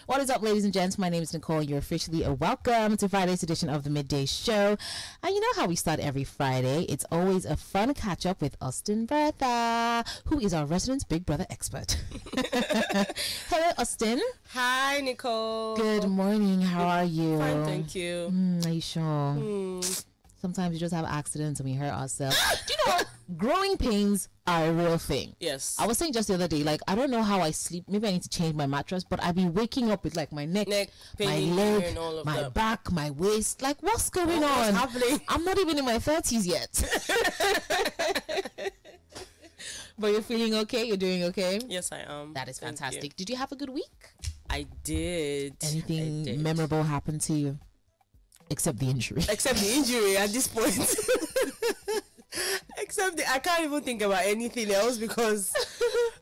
What is up, ladies and gents? My name is Nicole. You're officially a welcome to Friday's edition of the Midday Show. And you know how we start every Friday? It's always a fun catch up with Austin Bertha, who is our resident Big Brother expert. Hello, Austin. Hi, Nicole. Good morning. How are you? Fine, thank you. Are you sure? Sometimes we just have accidents and we hurt ourselves. Do you know, growing pains are a real thing. Yes. I was saying just the other day, like, I don't know how I sleep. Maybe I need to change my mattress, but I've been waking up with, like, my neck pain, my leg, and all of my that. back, my waist. Like, what's going on? What's happening? I'm not even in my 30s yet. But you're feeling okay? You're doing okay? Yes, I am. That is Thank fantastic. you. Did you have a good week? I did. Anything memorable happened to you? Except the injury. Except the injury at this point. I can't even think about anything else because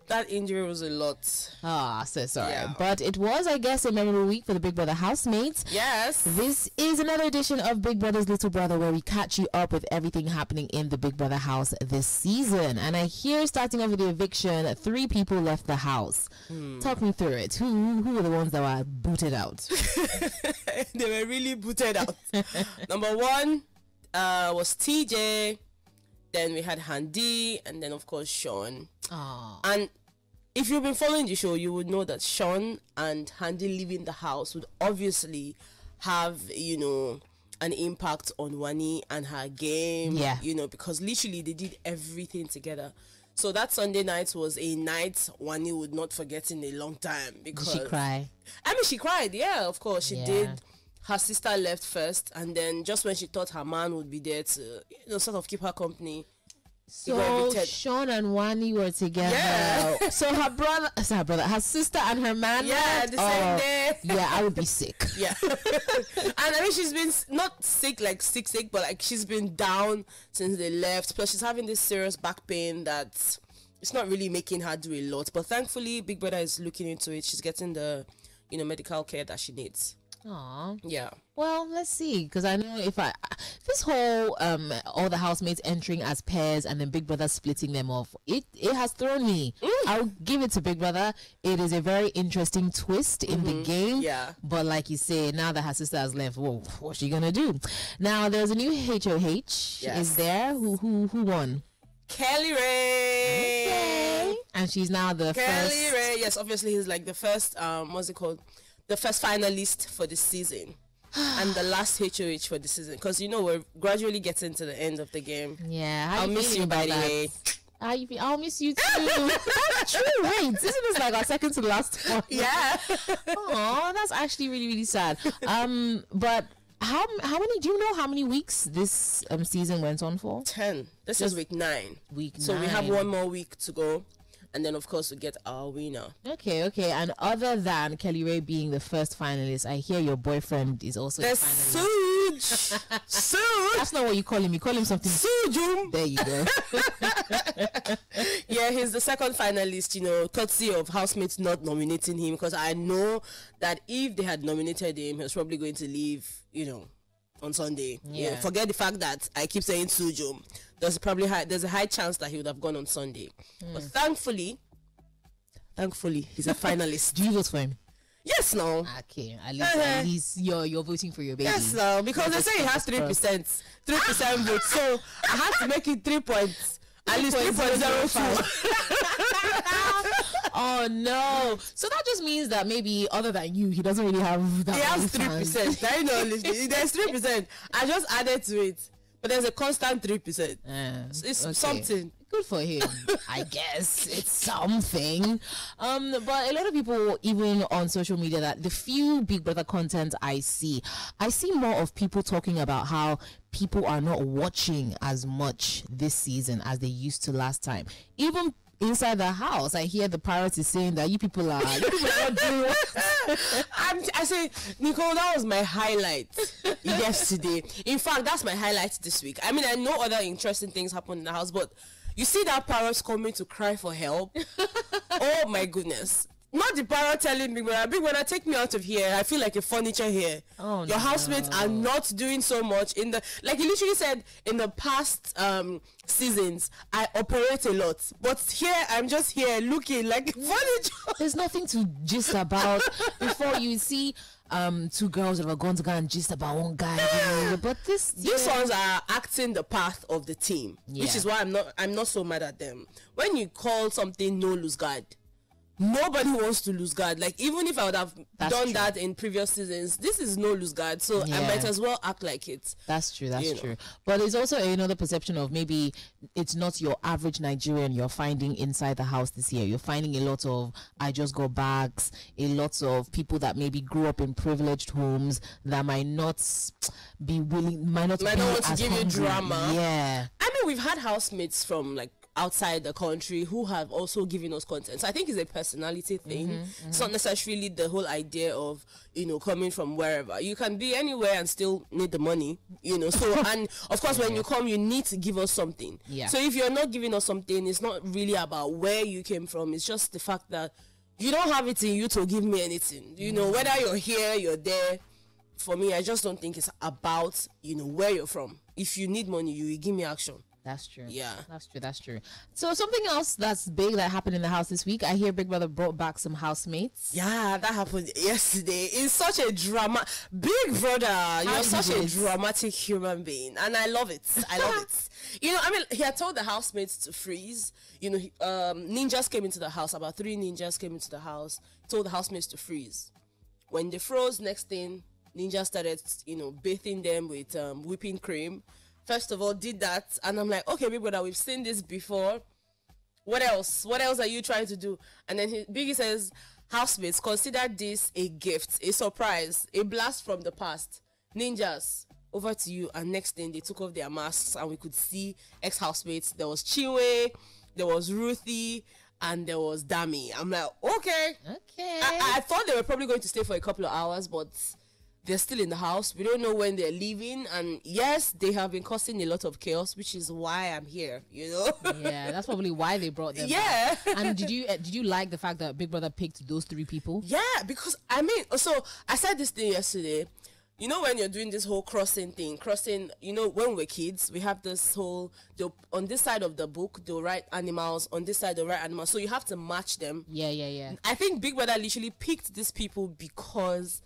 that injury was a lot. So sorry. Yeah. But it was, I guess, a memorable week for the Big Brother housemates. Yes. This is another edition of Big Brother's Little Brother, where we catch you up with everything happening in the Big Brother house this season. And I hear, starting off with the eviction, 3 people left the house. Talk me through it. Who were the ones that were booted out? They were really booted out. Number 1 was TJ. Then we had Handy, and then of course Sean. And if you've been following the show, you would know that Sean and Handy leaving the house would obviously have, you know, an impact on Wani and her game. Yeah. You know, because literally they did everything together. So that Sunday night was a night Wani would not forget in a long time. Because Did she cry? I mean, she cried. Yeah, of course she Yeah. did. Her sister left first, and then just when she thought her man would be there to, you know, sort of keep her company. So Sean and Wani were together. Yeah. So her sister and her man. Yeah, the same day. Yeah, I would be sick. Yeah. And I mean, she's been not sick, like sick, but like she's been down since they left. Plus, she's having this serious back pain that it's not really making her do a lot. But thankfully, Big Brother is looking into it. She's getting the, you know, medical care that she needs. Aww. Yeah. Well, let's see, because I know if this whole all the housemates entering as pairs and then Big Brother splitting them off, it has thrown me. I'll give it to Big Brother. It is a very interesting twist in the game. Yeah. But like you say, now that her sister has left, whoa, what's she gonna do? Now there's a new HOH. Yes. Is there? Who won? Kelly Ray. Okay. And she's now the Kelly first. Ray. Yes, obviously he's like the first. What's it called? The first finalist for the season. And the last HOH for the season, because you know we're gradually getting to the end of the game. Yeah, how I'll you miss feeling you, by about the that? way. I'll miss you too. That's true. Wait, isn't this like our second to the last one? Yeah. Oh, that's actually really, really sad. But how many? Do you know how many weeks this season went on for? 10. This is week 9. So we have 1 more week to go. And then, of course, we get our winner. Okay. And other than Kelly Ray being the first finalist, I hear your boyfriend is also a finalist. Suge. That's not what you call him. You call him something. Suge. There you go. Yeah, he's the second finalist, you know, courtesy of housemates not nominating him. Because I know that if they had nominated him, he was probably going to leave, you know, on Sunday. Yeah. You know, forget the fact that I keep saying Suju. There's a high chance that he would have gone on Sunday. But thankfully, he's a finalist. Do you vote for him? Yes, no. Okay, at least you're voting for your baby. Yes, no. Because they say he has 3%. 3% vote. So I had to make it 3 points. At least 3.02. Oh no! So that just means that maybe other than you, he doesn't really have that. He has 3%. I know. There's 3%. I just added to it, but there's a constant 3%. It's okay. something. Good for him. I guess it's something. But a lot of people, even on social media, that the few Big Brother content I see more of people talking about how people are not watching as much this season as they used to last time. Even inside the house, I hear the pirates is saying that you people are not doing I say, Nicole, that was my highlight yesterday. In fact, that's my highlight this week. I mean, I know other interesting things happen in the house, but you see that parrots coming to cry for help. Oh my goodness. not the parrot telling Big Brother, take me out of here. I feel like a furniture here. Oh, your housemates are not doing so much in the, like he literally said, in the past seasons, I operate a lot, but here I'm just here looking like furniture. There's nothing to gist about. Before you see two girls that are going to go and gist about one guy, but these ones are acting the path of the team, which is why I'm not so mad at them. When you call something no lose guard, nobody wants to lose guard. Like, even if I would have done that in previous seasons, this is no lose guard, so I might as well act like it. That's true. But it's also another perception of maybe it's not your average Nigerian you're finding inside the house this year. You're finding a lot of I just got bags, a lot of people that maybe grew up in privileged homes that might not want to give you drama. Yeah, I mean, we've had housemates from like outside the country who have also given us content. So I think it's a personality thing. It's not necessarily the whole idea of, coming from wherever. You can be anywhere and still need the money, So, and of course, when you come, you need to give us something. Yeah. So if you're not giving us something, it's not really about where you came from. It's just the fact that you don't have it in you to give me anything. Whether you're here, you're there. For me, I just don't think it's about, where you're from. If you need money, you will give me action. That's true. Yeah. That's true. So something else that's big that happened in the house this week, I hear Big Brother brought back some housemates. Yeah, that happened yesterday. It's such a drama. Big Brother, you're such a dramatic human being. And I love it. He had told the housemates to freeze. Ninjas came into the house. About 3 ninjas came into the house. Told the housemates to freeze. When they froze, next thing, Ninja started, bathing them with whipping cream. First of all, did that, and I'm like, okay, Big Brother, we've seen this before. What else? What else are you trying to do? And then Biggie says, housemates, consider this a gift, a surprise, a blast from the past. Ninjas, over to you. And next thing, they took off their masks, and we could see ex-housemates. There was Chinwe, there was Rhutee, and there was Dami. I'm like, okay. I thought they were probably going to stay for a couple of hours, but they're still in the house. We don't know when they're leaving. And yes, they have been causing a lot of chaos, which is why I'm here, Yeah, that's probably why they brought them back. And did you like the fact that Big Brother picked those 3 people? Yeah, because, so I said this thing yesterday. When you're doing this whole crossing thing, when we're kids, we have this whole, on this side of the book, they'll write animals, on this side they'll write animals. So you have to match them. Yeah. I think Big Brother literally picked these people because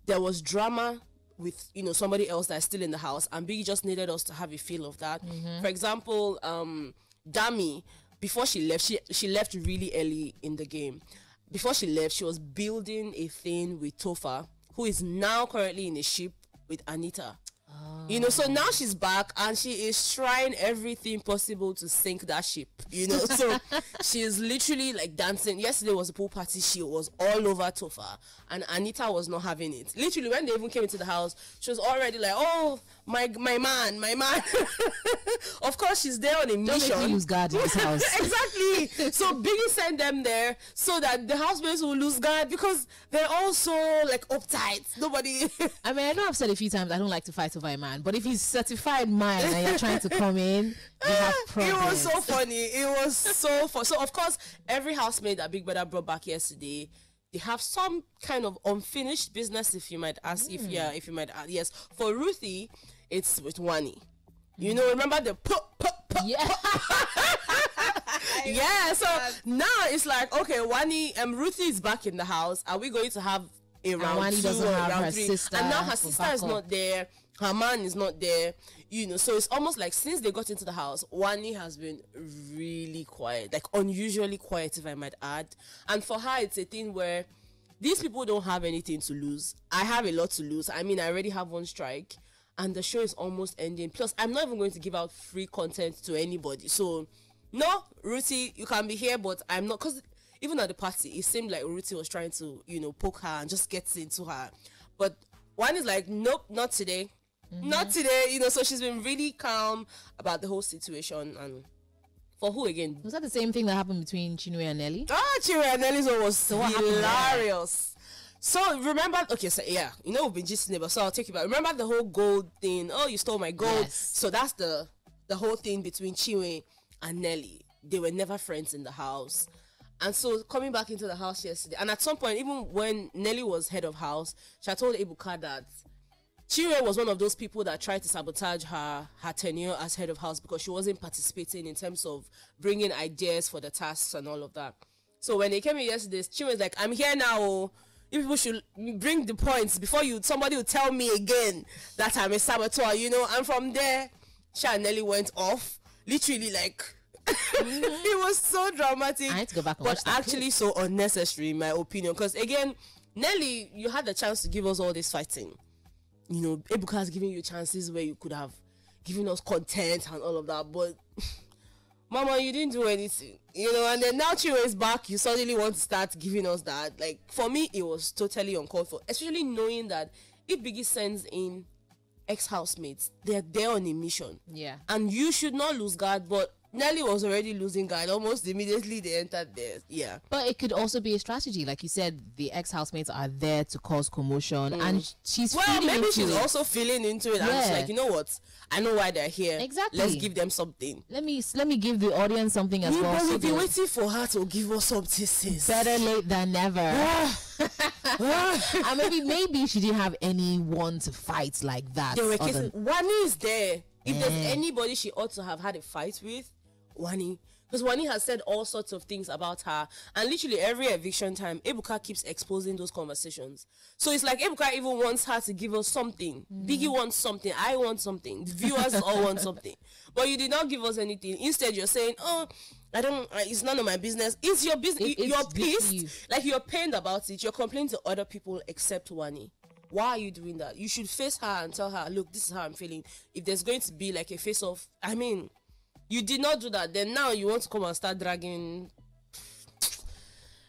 there was drama with somebody else that's still in the house, and Biggie just needed us to have a feel of that. For example, Dami, before she left, she left really early in the game. Before she left, she was building a thing with Tofa, who is now currently in a ship with Anita. So now she's back and she is trying everything possible to sink that ship, so she is literally like dancing. Yesterday was a pool party. She was all over Tofa, and Anita was not having it. Literally, when they even came into the house, she was already like, oh, my man. Of course, she's there on a mission. Don't use guard in this house. Exactly. So Biggie sent them there so that the housemates will lose guard, because they're also like uptight. Nobody. I know I've said a few times I don't like to fight over a man, but if he's certified man and you're trying to come in, you have problems. It was so funny. It was so fun. So of course, every housemate that Big Brother brought back yesterday, they have some kind of unfinished business, if you might ask. If you might ask. Yes. For Rhutee, it's with Wani. Remember the Yeah. Yeah. So now it's like, okay, Wani, Rhutee is back in the house. Are we going to have a round 2 or round 3? And now her sister is not there. Her man is not there. So it's almost like since they got into the house, Wani has been really quiet, like unusually quiet, if I might add. And for her, it's a thing where these people don't have anything to lose. I have a lot to lose. I already have 1 strike, and the show is almost ending. Plus, I'm not even going to give out free content to anybody. So, no, Rhutee, you can be here, but I'm not, because even at the party, it seemed like Rhutee was trying to, poke her and just get into her. But one is like, nope, not today. Not today, so she's been really calm about the whole situation. And for who again? Was that the same thing that happened between Chinwe and Nelly? Chinwe and Nelly's one was hilarious. So remember, okay, so yeah, we've been gisting about, so I'll take you back. Remember the whole gold thing? Oh, you stole my gold. Yes. So that's the whole thing between Chinwe and Nelly. They were never friends in the house. And so coming back into the house yesterday, and at some point, even when Nelly was head of house, she had told Ebuka that Chinwe was one of those people that tried to sabotage her tenure as head of house because she wasn't participating in terms of bringing ideas for the tasks and all of that. So when they came in yesterday, Chinwe was like, I'm here now. You people should bring the points before somebody will tell me again that I'm a saboteur, you know. And from there, she and Nelly went off. Literally, like, it was so dramatic. I had to go back and but watch that actually so unnecessary, in my opinion. Because again, Nelly, you had the chance to give us all this fighting. You know, Ebuka has given you chances where you could have given us content and all of that, but Mama, you didn't do anything, you know. And then now Chinwe is back, you suddenly want to start giving us that. Like, for me, it was totally uncalled for, especially knowing that if Biggie sends in ex-housemates, they're there on a mission. Yeah. And you should not lose guard, but Nelly was already losing guard almost immediately they entered there. Yeah. But it could also be a strategy. Like you said, the ex-housemates are there to cause commotion. And she's maybe she's it. also feeling into it. Yeah. And she's like, you know what? I know why they're here. Exactly. Let's give them something. Let me give the audience something as well. But we've been waiting for her to give us something since. Better late than never. And maybe she didn't have anyone to fight like that. They were kissing. Wani is there. If there's anybody she ought to have had a fight with, Wani. Because Wani has said all sorts of things about her, and literally every eviction time Ebuka keeps exposing those conversations. So it's like Ebuka even wants her to give us something. Biggie wants something, I want something, the viewers all want something, but you did not give us anything. Instead you're saying, oh, I don't, it's none of my business. It's your business. You're pissed, like you're pained about it. You're complaining to other people except Wani. Why are you doing that? You should face her and tell her, look, this is how I'm feeling. If there's going to be like a face off, I mean, you did not do that. Then now you want to come and start dragging.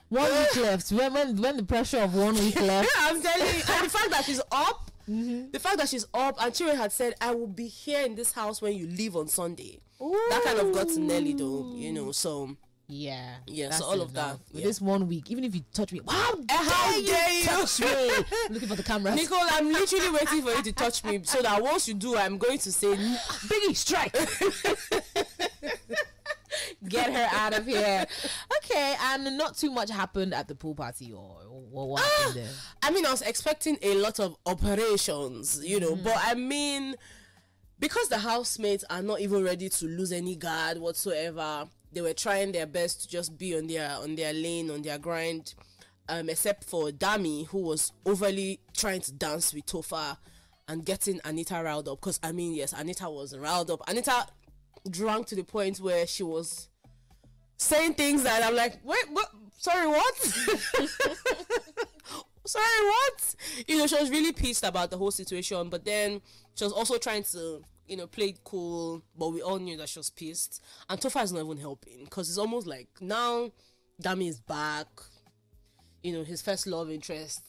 1 week left. When the pressure of 1 week left. I'm telling you. And the fact that she's up. The fact that she's up. And Chinwe had said, I will be here in this house when you leave on Sunday. Ooh. That kind of got to Nelly though. You know, so. Yeah. So all of that. Yeah. This 1 week, even if you touch me, how dare you touch me? Looking for the camera. Nicole, I'm literally waiting for you to touch me so that once you do, I'm going to say, Biggie, strike. Get her out of here. Okay, and not too much happened at the pool party or what happened there? I mean, I was expecting a lot of operations, you know, but I mean, because the housemates are not even ready to lose any guard whatsoever, they were trying their best to just be on their lane, on their grind, except for Dami, who was overly trying to dance with Tofa and getting Anita riled up. Because, I mean, yes, Anita was riled up. Anita drank to the point where she was saying things that I'm like, wait, what? Sorry, what? Sorry, what? You know, she was really pissed about the whole situation, but then she was also trying to, you know, play it cool, but we all knew that she was pissed. And Tofa is not even helping, because it's almost like now Dami is back, you know, his first love interest,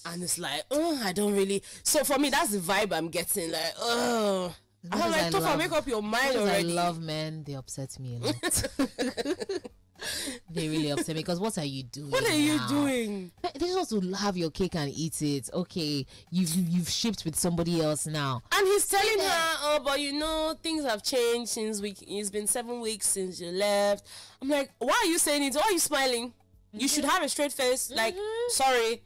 and it's like, oh, I don't really. So for me, that's the vibe I'm getting, like, oh. I'm like, Tofa, make up your mind already. I love men, they upset me a lot. They really upset me, because what are you doing? What are you doing? They just want to have your cake and eat it. Okay, you've shipped with somebody else now, and he's telling her, oh, but you know, things have changed since it's been 7 weeks since you left. I'm like, why are you saying it? Why are you smiling? You should have a straight face, like, sorry,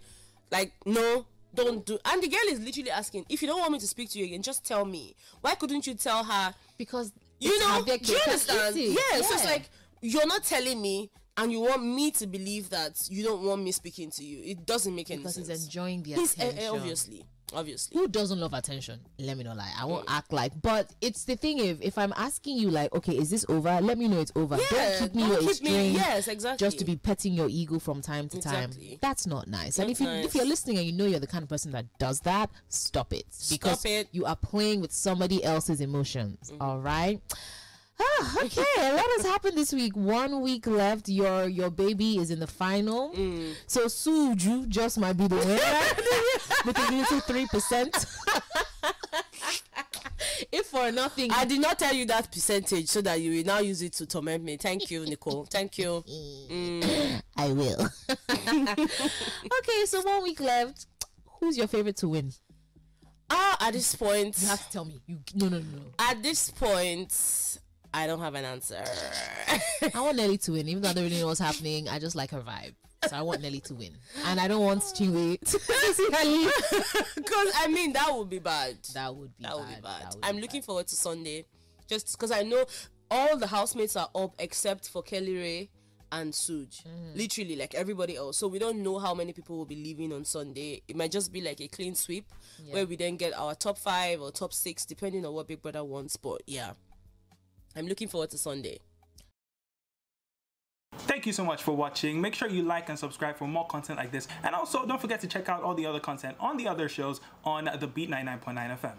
like, no, don't do. And the girl is literally asking, if you don't want me to speak to you again, just tell me. Why couldn't you tell her? Because you know, do you understand? Yeah, so it's like, you're not telling me, and you want me to believe that you don't want me speaking to you. It doesn't make any sense. Because he's enjoying the attention. Obviously. Who doesn't love attention? Let me not lie. I won't act like. But it's the thing, if I'm asking you, like, okay, is this over? Let me know it's over. Yeah, don't keep me a string. Yes, exactly. Just to be petting your ego from time to time. That's not nice. And if you're listening and you know you're the kind of person that does that, stop it. Because you are playing with somebody else's emotions. All right? Okay, a lot has happened this week. 1 week left. Your baby is in the final. So Suju just might be the winner with a little 3%. If for nothing, I did not tell you that percentage so that you will now use it to torment me. Thank you, Nicole. Thank you. I will. Okay, so 1 week left. Who's your favorite to win? At this point, you have to tell me. No. At this point, I don't have an answer. I want Nelly to win, even though I don't really know what's happening. I just like her vibe. So I want Nelly to win. And I don't want Chinwe to see her leave. Because, I mean, that would be bad. That would be bad. I'm looking forward to Sunday. Just because I know all the housemates are up except for Kelly Ray and Suj. Literally, like everybody else. So we don't know how many people will be leaving on Sunday. It might just be like a clean sweep where we then get our top 5 or top 6, depending on what Big Brother wants. But yeah, I'm looking forward to Sunday. Thank you so much for watching. Make sure you like and subscribe for more content like this. And also, don't forget to check out all the other content on the other shows on the Beat 99.9 FM.